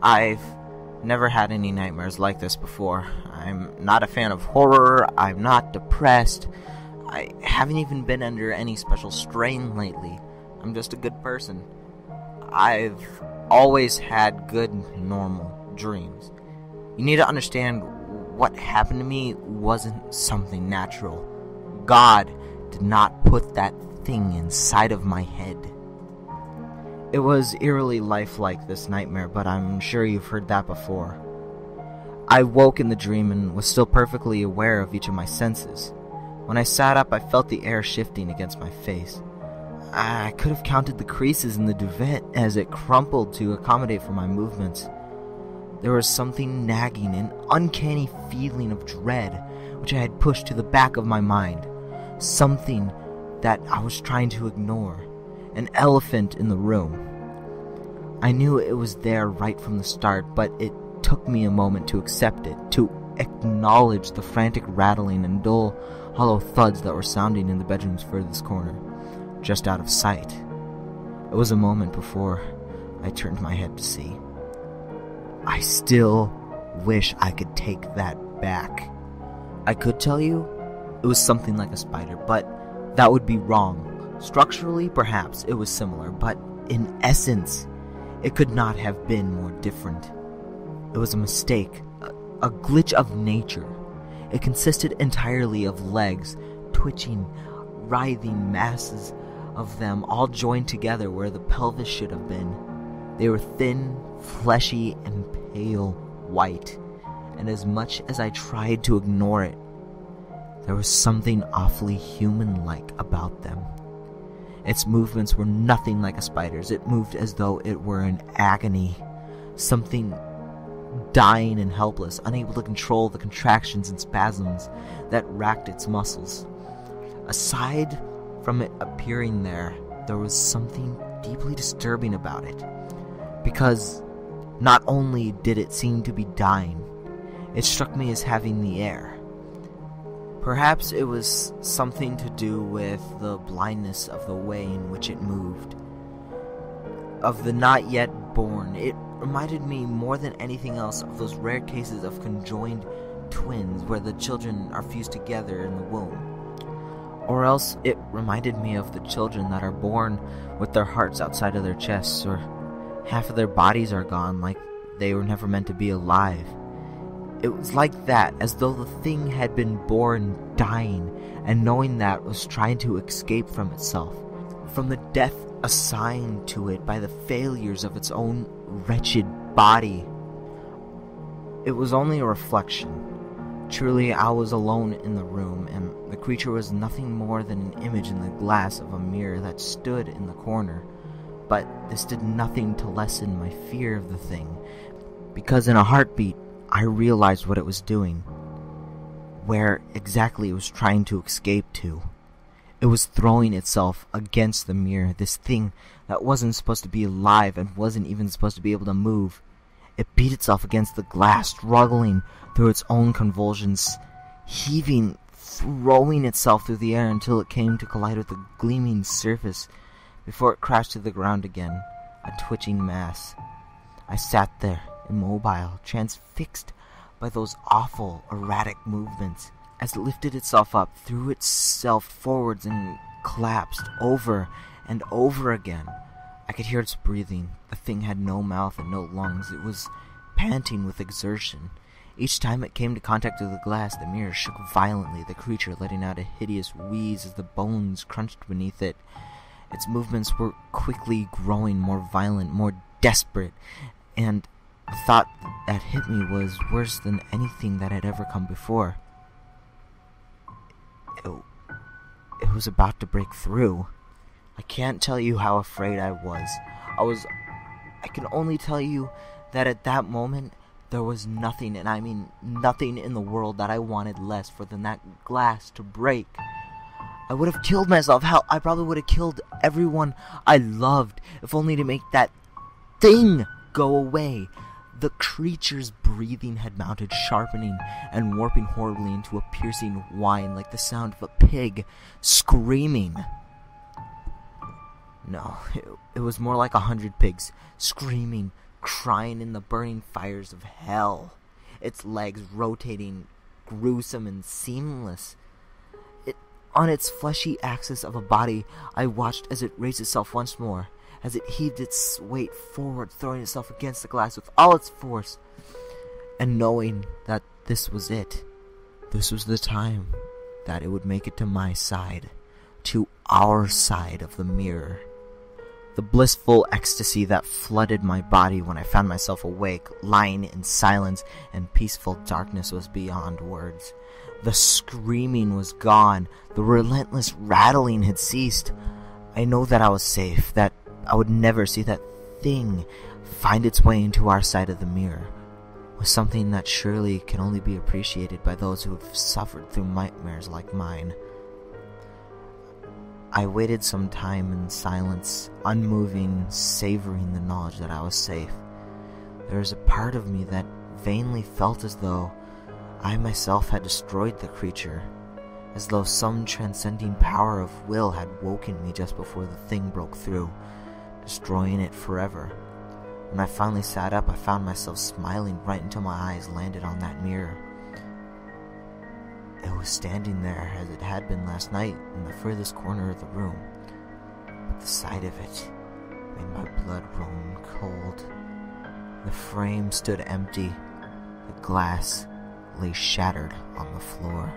I've never had any nightmares like this before. I'm not a fan of horror, I'm not depressed, I haven't even been under any special strain lately. I'm just a good person. I've always had good, normal dreams. You need to understand, what happened to me wasn't something natural. God did not put that thing inside of my head. It was eerily lifelike, this nightmare, but I'm sure you've heard that before. I woke in the dream and was still perfectly aware of each of my senses. When I sat up, I felt the air shifting against my face. I could have counted the creases in the duvet as it crumpled to accommodate for my movements. There was something nagging, an uncanny feeling of dread, which I had pushed to the back of my mind. Something that I was trying to ignore. An elephant in the room. I knew it was there right from the start, but it took me a moment to accept it, to acknowledge the frantic rattling and dull, hollow thuds that were sounding in the bedroom's furthest corner, just out of sight. It was a moment before I turned my head to see. I still wish I could take that back. I could tell you it was something like a spider, but that would be wrong. Structurally, perhaps, it was similar, but in essence, it could not have been more different. It was a mistake, a glitch of nature. It consisted entirely of legs, twitching, writhing masses of them all joined together where the pelvis should have been. They were thin, fleshy, and pale white, and as much as I tried to ignore it, there was something awfully human-like about them. Its movements were nothing like a spider's. It moved as though it were in agony. Something dying and helpless, unable to control the contractions and spasms that racked its muscles. Aside from it appearing there was something deeply disturbing about it. Because not only did it seem to be dying, it struck me as having the air. Perhaps it was something to do with the blindness of the way in which it moved. Of the not yet born, it reminded me more than anything else of those rare cases of conjoined twins where the children are fused together in the womb. Or else it reminded me of the children that are born with their hearts outside of their chests, or half of their bodies are gone, like they were never meant to be alive. It was like that, as though the thing had been born dying, and knowing that was trying to escape from itself, from the death assigned to it by the failures of its own wretched body. It was only a reflection. Truly, I was alone in the room, and the creature was nothing more than an image in the glass of a mirror that stood in the corner. But this did nothing to lessen my fear of the thing, because in a heartbeat, I realized what it was doing, where exactly it was trying to escape to. It was throwing itself against the mirror, this thing that wasn't supposed to be alive and wasn't even supposed to be able to move. It beat itself against the glass, struggling through its own convulsions, heaving, throwing itself through the air until it came to collide with the gleaming surface before it crashed to the ground again, a twitching mass. I sat there, immobile, transfixed by those awful, erratic movements, as it lifted itself up, threw itself forwards, and collapsed over and over again. I could hear its breathing. The thing had no mouth and no lungs. It was panting with exertion. Each time it came to contact with the glass, the mirror shook violently, the creature letting out a hideous wheeze as the bones crunched beneath it. Its movements were quickly growing more violent, more desperate, and the thought that hit me was worse than anything that had ever come before. It was about to break through. I can't tell you how afraid I was. I can only tell you that at that moment, there was nothing, and I mean nothing in the world that I wanted less for than that glass to break. I would have killed myself. Hell, I probably would have killed everyone I loved, if only to make that thing go away. The creature's breathing had mounted, sharpening and warping horribly into a piercing whine like the sound of a pig screaming. No, it was more like 100 pigs, screaming, crying in the burning fires of hell, its legs rotating gruesome and seamless. On its fleshy axis of a body, I watched as it raised itself once more, as it heaved its weight forward, throwing itself against the glass with all its force. And knowing that this was it, this was the time that it would make it to my side, to our side of the mirror. The blissful ecstasy that flooded my body when I found myself awake, lying in silence and peaceful darkness was beyond words. The screaming was gone. The relentless rattling had ceased. I know that I was safe, that I would never see that thing find its way into our side of the mirror, was something that surely can only be appreciated by those who have suffered through nightmares like mine. I waited some time in silence, unmoving, savoring the knowledge that I was safe. There was a part of me that vainly felt as though I myself had destroyed the creature, as though some transcending power of will had woken me just before the thing broke through, destroying it forever. When I finally sat up, I found myself smiling right until my eyes landed on that mirror. It was standing there as it had been last night in the furthest corner of the room, but the sight of it made my blood run cold. The frame stood empty, the glass lay shattered on the floor.